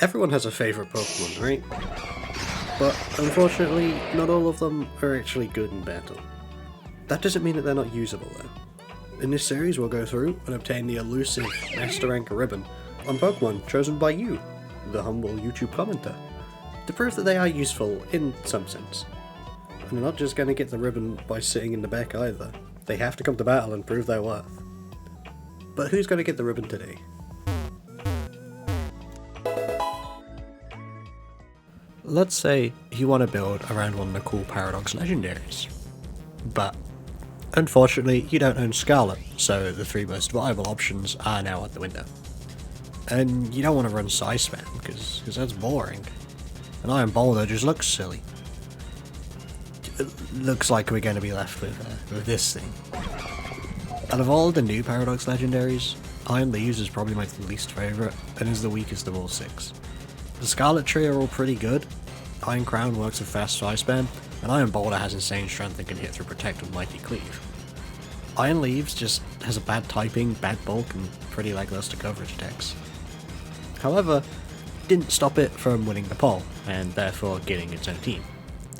Everyone has a favourite Pokemon, right? But unfortunately, not all of them are actually good in battle. That doesn't mean that they're not usable though. In this series we'll go through and obtain the elusive Master Rank ribbon on Pokemon chosen by you, the humble YouTube commenter, to prove that they are useful in some sense. And they're not just going to get the ribbon by sitting in the back either. They have to come to battle and prove their worth. But who's going to get the ribbon today? Let's say you want to build around one of the cool Paradox legendaries. But unfortunately you don't own Scarlet, so the three most viable options are now out the window. And you don't want to run Size Spam, because that's boring. An Iron Boulder just looks silly. It looks like we're going to be left with this thing. Out of all the new Paradox legendaries, Iron Leaves is probably my least favourite, and is the weakest of all six. The Scarlet Tree are all pretty good, Iron Crown works with fast Size Spam, and Iron Boulder has insane strength and can hit through Protect with Mighty Cleave. Iron Leaves just has a bad typing, bad bulk, and pretty lackluster coverage attacks. However, didn't stop it from winning the poll, and therefore getting its own team.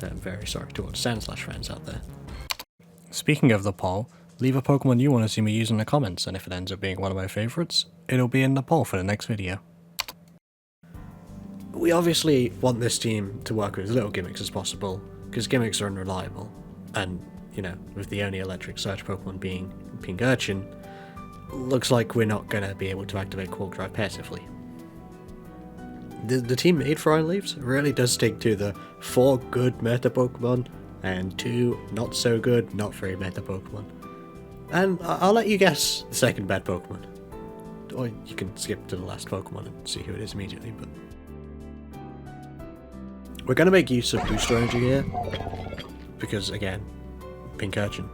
I'm very sorry to all the Sandslash fans out there. Speaking of the poll, leave a Pokemon you want to see me use in the comments, and if it ends up being one of my favourites, it'll be in the poll for the next video. We obviously want this team to work with as little gimmicks as possible, because gimmicks are unreliable, and, you know, with the only electric search Pokemon being Pink Urchin, looks like we're not going to be able to activate Quark Drive passively. The team made for Iron Leaves really does stick to the 4 good meta Pokemon, and 2 not so good, not very meta Pokemon. And I'll let you guess the second bad Pokemon. Or you can skip to the last Pokemon and see who it is immediately, but... We're going to make use of Booster Energy here, because again, Pink Urchin.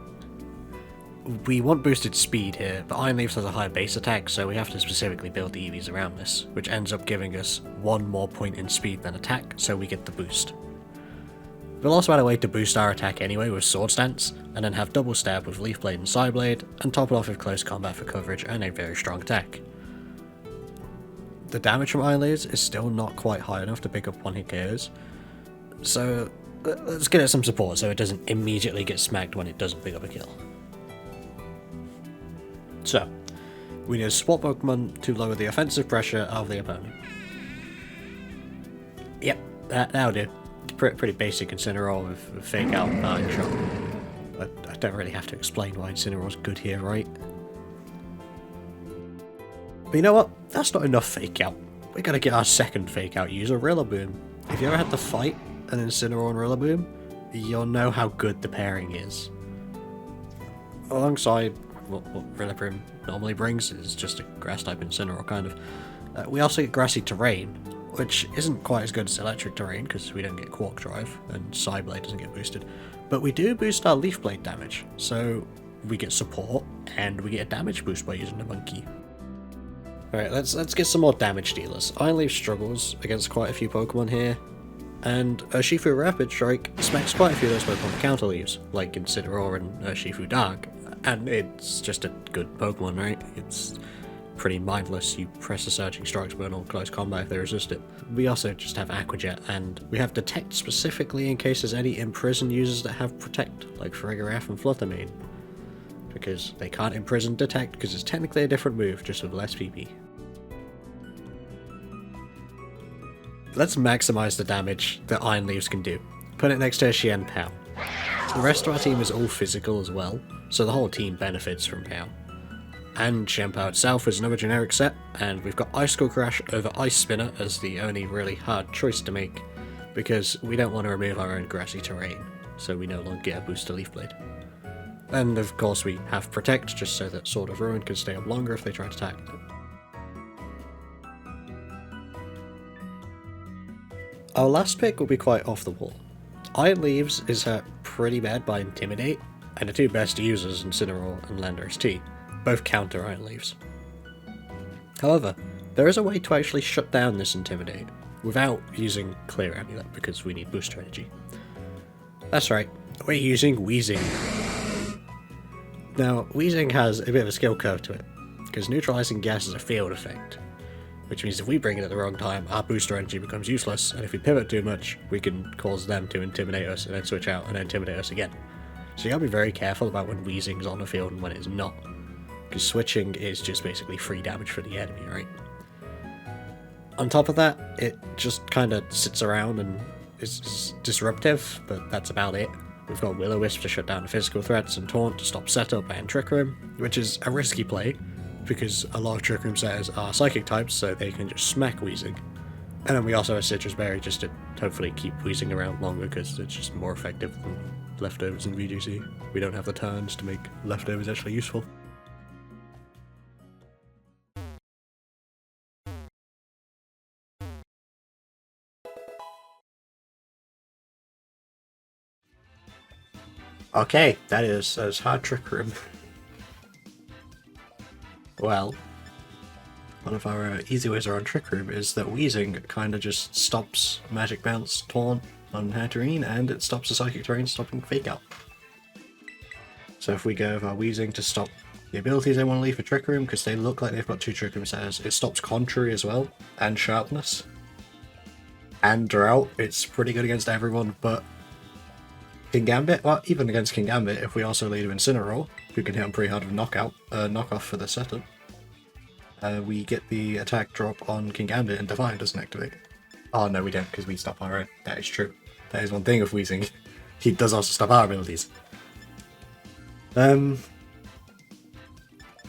We want boosted speed here, but Iron Leaves has a higher base attack, so we have to specifically build the EVs around this, which ends up giving us 1 more point in speed than attack, so we get the boost. We'll also add a way to boost our attack anyway with Sword Stance, and then have Double Stab with Leaf Blade and Psyblade, and top it off with Close Combat for coverage and a very strong attack. The damage from Iron Leaves is still not quite high enough to pick up one-hit KOs, so let's get it some support so it doesn't immediately get smacked when it doesn't pick up a kill. So, we need a support Pokemon to lower the offensive pressure of the opponent. Yep, that'll do. It's pretty basic Incineroar with Fake Out and Iron Shock. I don't really have to explain why Incineroar's good here, right? But you know what? That's not enough Fake Out. We gotta get our second Fake Out user, Rillaboom. If you ever had to fight an Incineroar and Rillaboom, you'll know how good the pairing is. Alongside what Rillaboom normally brings is just a grass-type Incineroar, kind of. We also get Grassy Terrain, which isn't quite as good as Electric Terrain because we don't get Quark Drive, and Psyblade doesn't get boosted. But we do boost our Leaf Blade damage, so we get support, and we get a damage boost by using the Monkey. Alright, let's get some more damage dealers. Iron Leaf struggles against quite a few Pokemon here, and Urshifu Rapid Strike smacks quite a few of those Pokemon counter leaves, like Incineroar and Urshifu Dark. And it's just a good Pokemon, right? It's pretty mindless. You press the Searching Strikes burn or Close Combat if they resist it. We also just have Aqua Jet, and we have Detect specifically in case there's any Imprison users that have Protect, like Farigiraf and Fluttermane. Because they can't Imprison Detect, because it's technically a different move, just with less PP. Let's maximize the damage that Iron Leaves can do. Put it next to a Xian Pao. The rest of our team is all physical as well, so the whole team benefits from Pao. And Xian Pao itself is another generic set, and we've got Icicle Crash over Ice Spinner as the only really hard choice to make, because we don't want to remove our own Grassy Terrain, so we no longer get a boost to Leaf Blade. And of course we have Protect, just so that Sword of Ruin can stay up longer if they try to attack it. Our last pick will be quite off the wall. Iron Leaves is hurt pretty bad by Intimidate, and the two best users, Incineroar and Landorus T, both counter Iron Leaves. However, there is a way to actually shut down this Intimidate, without using Clear Amulet, because we need booster energy. That's right, we're using Weezing. Now, Weezing has a bit of a skill curve to it, because neutralizing gas is a field effect. which means if we bring it at the wrong time, our booster energy becomes useless, and if we pivot too much, we can cause them to intimidate us and then switch out and then intimidate us again. So you gotta be very careful about when Weezing's on the field and when it's not, because switching is just basically free damage for the enemy, right? On top of that, it just kind of sits around and is disruptive, but that's about it. We've got Will-O-Wisp to shut down the physical threats and Taunt to stop setup and Trick Room, which is a risky play, because a lot of Trick Room setters are Psychic types, so they can just smack Weezing. And then we also have Citrus Berry just to hopefully keep Weezing around longer, because it's just more effective than Leftovers in VGC. We don't have the turns to make Leftovers actually useful. Okay, that is hard Trick Room. Well, one of our easy ways around Trick Room is that Weezing kind of just stops Magic Bounce, Taunt on Hatterene, and it stops the Psychic Terrain stopping Fake Out. So if we go with our Weezing to stop the abilities they want to leave for Trick Room, because they look like they've got 2 Trick Room setters, it stops Contrary as well, and Sharpness, and Drought. It's pretty good against everyone, but Kingambit, well, even against Kingambit, if we also lead him Incineroar, who can hit him pretty hard with knockoff for the setup, we get the attack drop on Kingambit and Divine doesn't activate. Oh no, we don't, because we stop our own. That is true. That is one thing of Weezing. He does also stop our abilities. Well,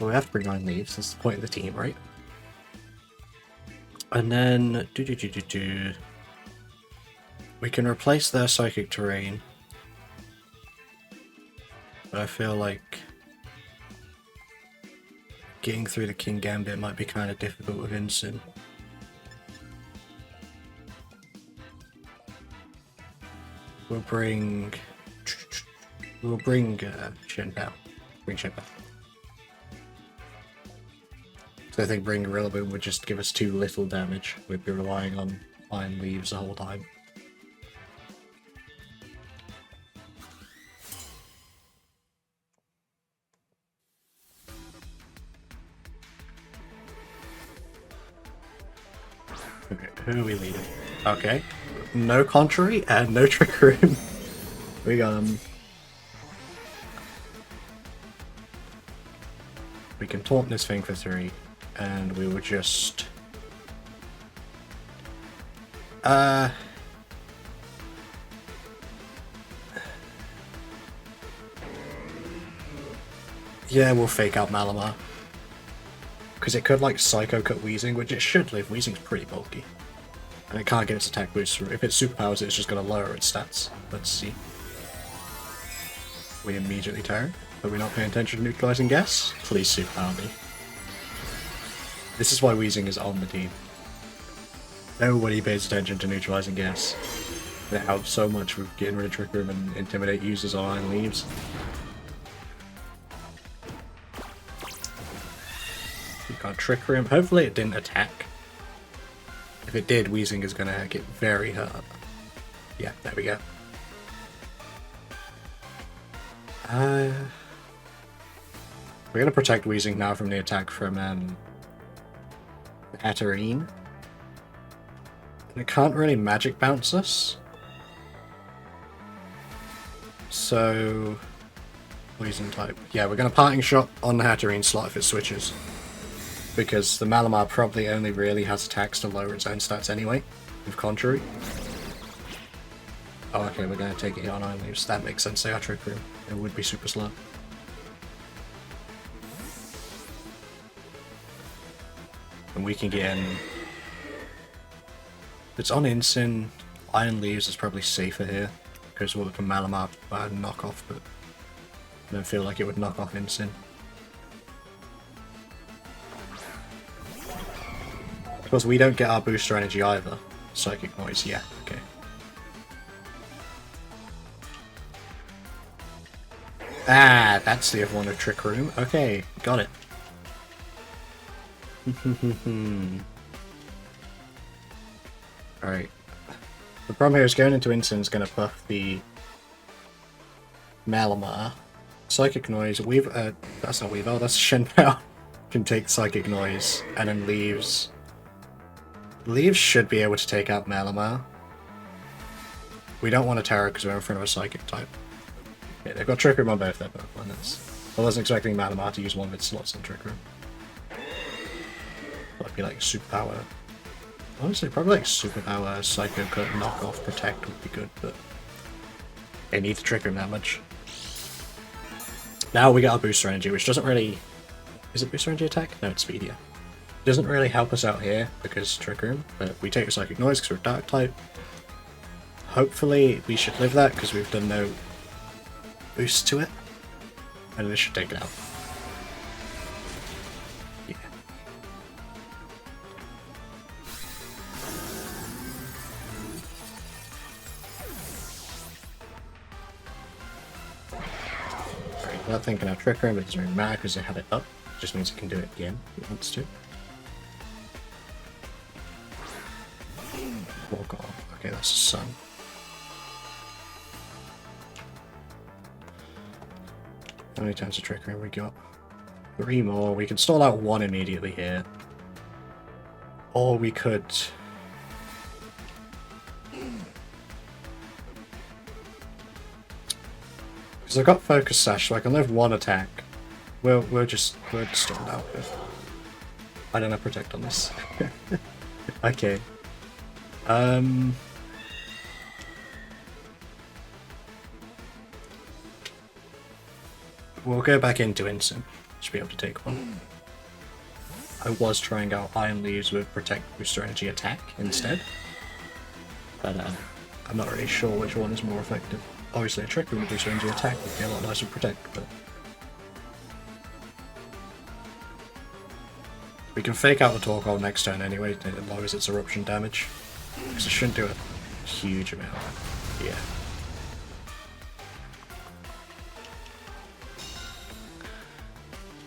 we have to bring Iron Leaves, that's the point of the team, right? And then, we can replace their Psychic Terrain. But I feel like getting through the Kingambit might be kind of difficult with Incin. We'll bring Shenpao. Bring Shenpao. So I think bringing Rillaboom would just give us too little damage. We'd be relying on Iron Leaves the whole time. Okay, who are we leading? Okay. No Contrary and no Trick Room. We got we can taunt this thing for 3, and we will just yeah, we'll fake out Malamar. Because it could like Psycho Cut Weezing, which it should live. Weezing's pretty bulky. And it can't get its attack boost through. If it superpowers it, it's just going to lower its stats. Let's see. We immediately turn. Are we not paying attention to neutralizing gas? Please superpower me. This is why Weezing is on the team. Nobody pays attention to neutralizing gas. It helps so much with getting rid of Trick Room and intimidate users on Iron Leaves. We've got Trick Room. Hopefully it didn't attack. If it did, Weezing is going to get very hurt. Yeah, there we go. We're going to protect Weezing now from the attack from Hatterene. And it can't really Magic Bounce us. So, Weezing type. Yeah, we're going to Parting Shot on the Hatterene slot if it switches. Because the Malamar probably only really has attacks to lower its own stats anyway, with Contrary. Oh, okay, we're going to take it on Iron Leaves. That makes sense, they are Trick Room. It would be super slow. And we can get in... If it's on Incin, Iron Leaves is probably safer here, because we'll look at Malamar knock off, but I don't feel like it would knock off Incin. Because we don't get our booster energy either. Psychic Noise, yeah, okay. Ah, that's the other one of Trick Room. Okay, got it. Alright. The problem here is going into Incin is going to buff the Malamar. Psychic Noise, that's not Weavile, that's Shenpao. Can take Psychic Noise and then leaves Leaves should be able to take out Malamar. We don't want a Terror because we're in front of a Psychic type. Yeah, they've got Trick Room on both their Pokemon. I wasn't expecting Malamar to use one of its slots in Trick Room. That'd be like Superpower. Honestly, probably like Superpower, Psycho Cut, Knock Off, Protect would be good, but they need to Trick Room that much. Now we got our Booster Energy, which doesn't really... Is it Booster Energy attack? No, it's Speed, yeah. Doesn't really help us out here because Trick Room, but we take a Psychic Noise because we're Dark type. Hopefully we should live that because we've done no boost to it, and this should take it out. Yeah. Right, not thinking of Trick Room, but it doesn't really matter because they have it up. It just means it can do it again if it wants to. Walk off. Okay, that's the Sun. How many times a Trick Room we got? 3 more. We can stall out 1 immediately here. Or we could... Because I've got Focus Sash, so I can live 1 attack. We're just stalled out here. I don't have Protect on this. Okay. We'll go back into Instant. Should be able to take 1. I was trying out Iron Leaves with Protect Booster Energy Attack instead. But I'm not really sure which one is more effective. Obviously a Trick Room with Booster Energy Attack would be a lot nicer to Protect, but... We can fake out the Torkoal next turn anyway, it lowers its eruption damage. Because it shouldn't do a huge amount. Yeah.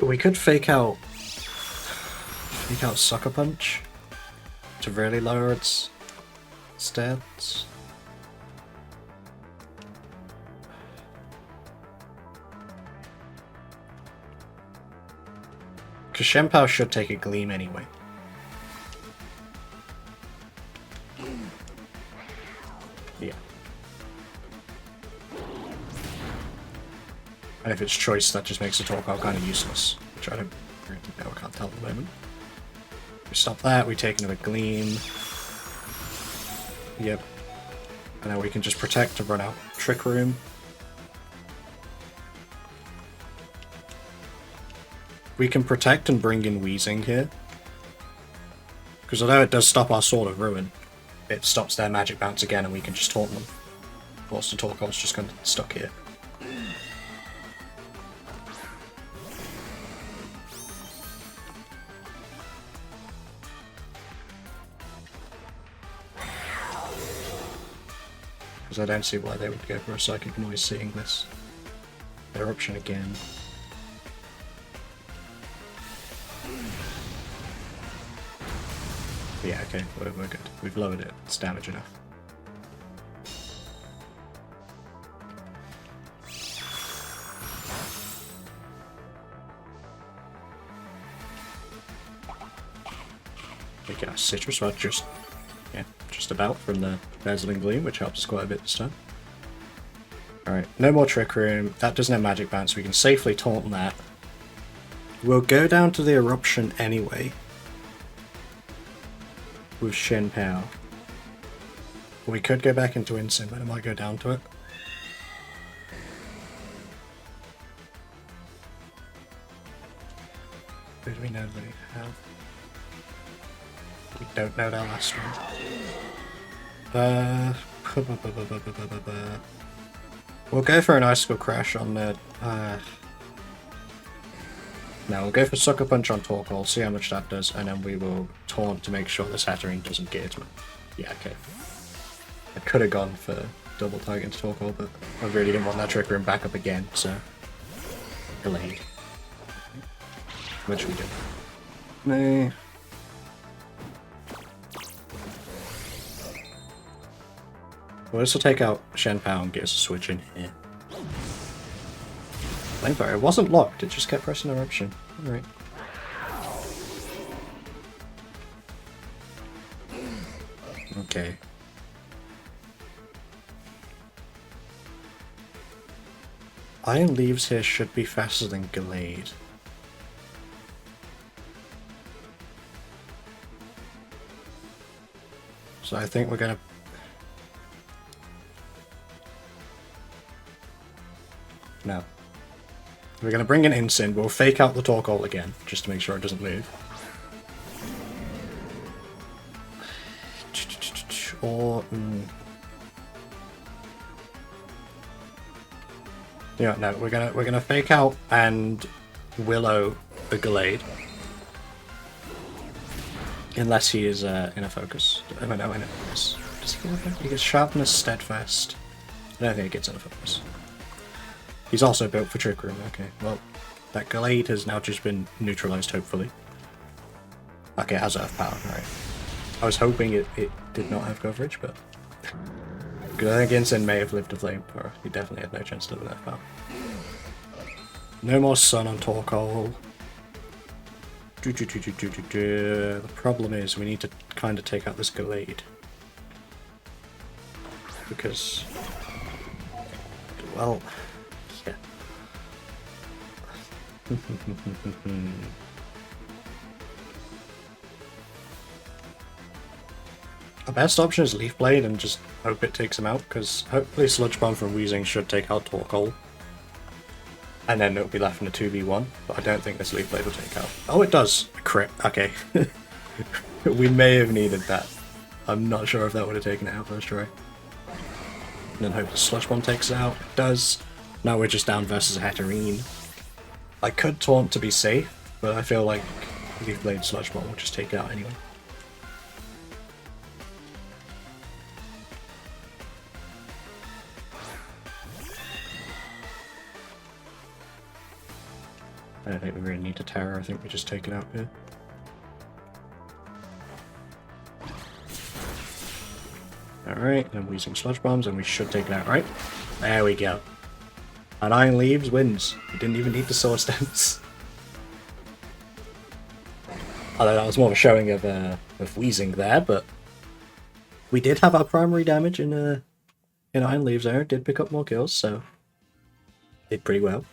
We could fake out Sucker Punch to really lower its stats. Because Shenpao should take a Gleam anyway. Yeah. And if it's Choice, that just makes the Torkoal kind of useless, which I don't really know, I can't tell at the moment. We stop that, we take another Gleam. Yep. And then we can just Protect to run out Trick Room. We can Protect and bring in Weezing here. Because although it does stop our Sword of Ruin, it stops their Magic Bounce again and we can just taunt them. Of course the Torkoal's just kind of stuck here. Because I don't see why they would go for a Psychic Noise seeing this. Eruption again. Yeah, okay, we're good. We've lowered it. It's damage enough. We get our Citrus Rod just about from the Dazzling Gleam, which helps us quite a bit this time. Alright, no more Trick Room. That doesn't have Magic Bounce, we can safely taunt that. We'll go down to the Eruption anyway. With Shenpao. We could go back into Instant, but I might go down to it. Who do we know that we have? We don't know that last one. We'll go for an Icicle Crash on the... No, we'll go for Sucker Punch on Torkoal, see how much that does, and then we will Taunt to make sure the Saturnine doesn't get it. Yeah, okay. I could have gone for double target into Torkoal, but I really didn't want that Trick Room back up again, so... Delayed. What should we do? No. Well, this will take out Shenpao and get us a switch in here. Flamethrower, it wasn't locked, it just kept pressing Eruption. Alright. Okay. Iron Leaves here should be faster than Gallade. So I think we're gonna... No. We're gonna bring an Incin, we'll fake out the Torkoal again, just to make sure it doesn't move. Or... Yeah, no, we're gonna fake out and Willow the Gallade. Unless he is in a focus. I don't know, in a focus. Does he get in a focus? He gets Sharpness, Steadfast. I don't think he gets in a focus. He's also built for Trick Room, okay. Well, that Gallade has now just been neutralized, hopefully. Okay, it has Earth Power, right. I was hoping it did not have coverage, but... Because I think Incin may have lived a Flame Power. He definitely had no chance to live with Earth Power. No more Sun on Torkoal. The problem is we need to kind of take out this Gallade. Because... Well... Yeah. Our best option is Leaf Blade and just hope it takes him out, because hopefully Sludge Bomb from Weezing should take out Torkoal. And then it'll be left in a 2v1, but I don't think this Leaf Blade will take out. Oh, it does! A crit. Okay. We may have needed that. I'm not sure if that would have taken it out first try. And then hope the Sludge Bomb takes it out. It does. Now we're just down versus a Hatterene. I could taunt to be safe, but I feel like Leaf Blade Sludge Bomb will just take it out anyway. I don't think we really need to Terror, I think we just take it out here. Alright, then Weezing Sludge Bombs and we should take it out, right? There we go. And Iron Leaves wins. We didn't even need the Swords Dance. Although that was more of a showing of Weezing there, but... We did have our primary damage in Iron Leaves there, did pick up more kills, so... Did pretty well.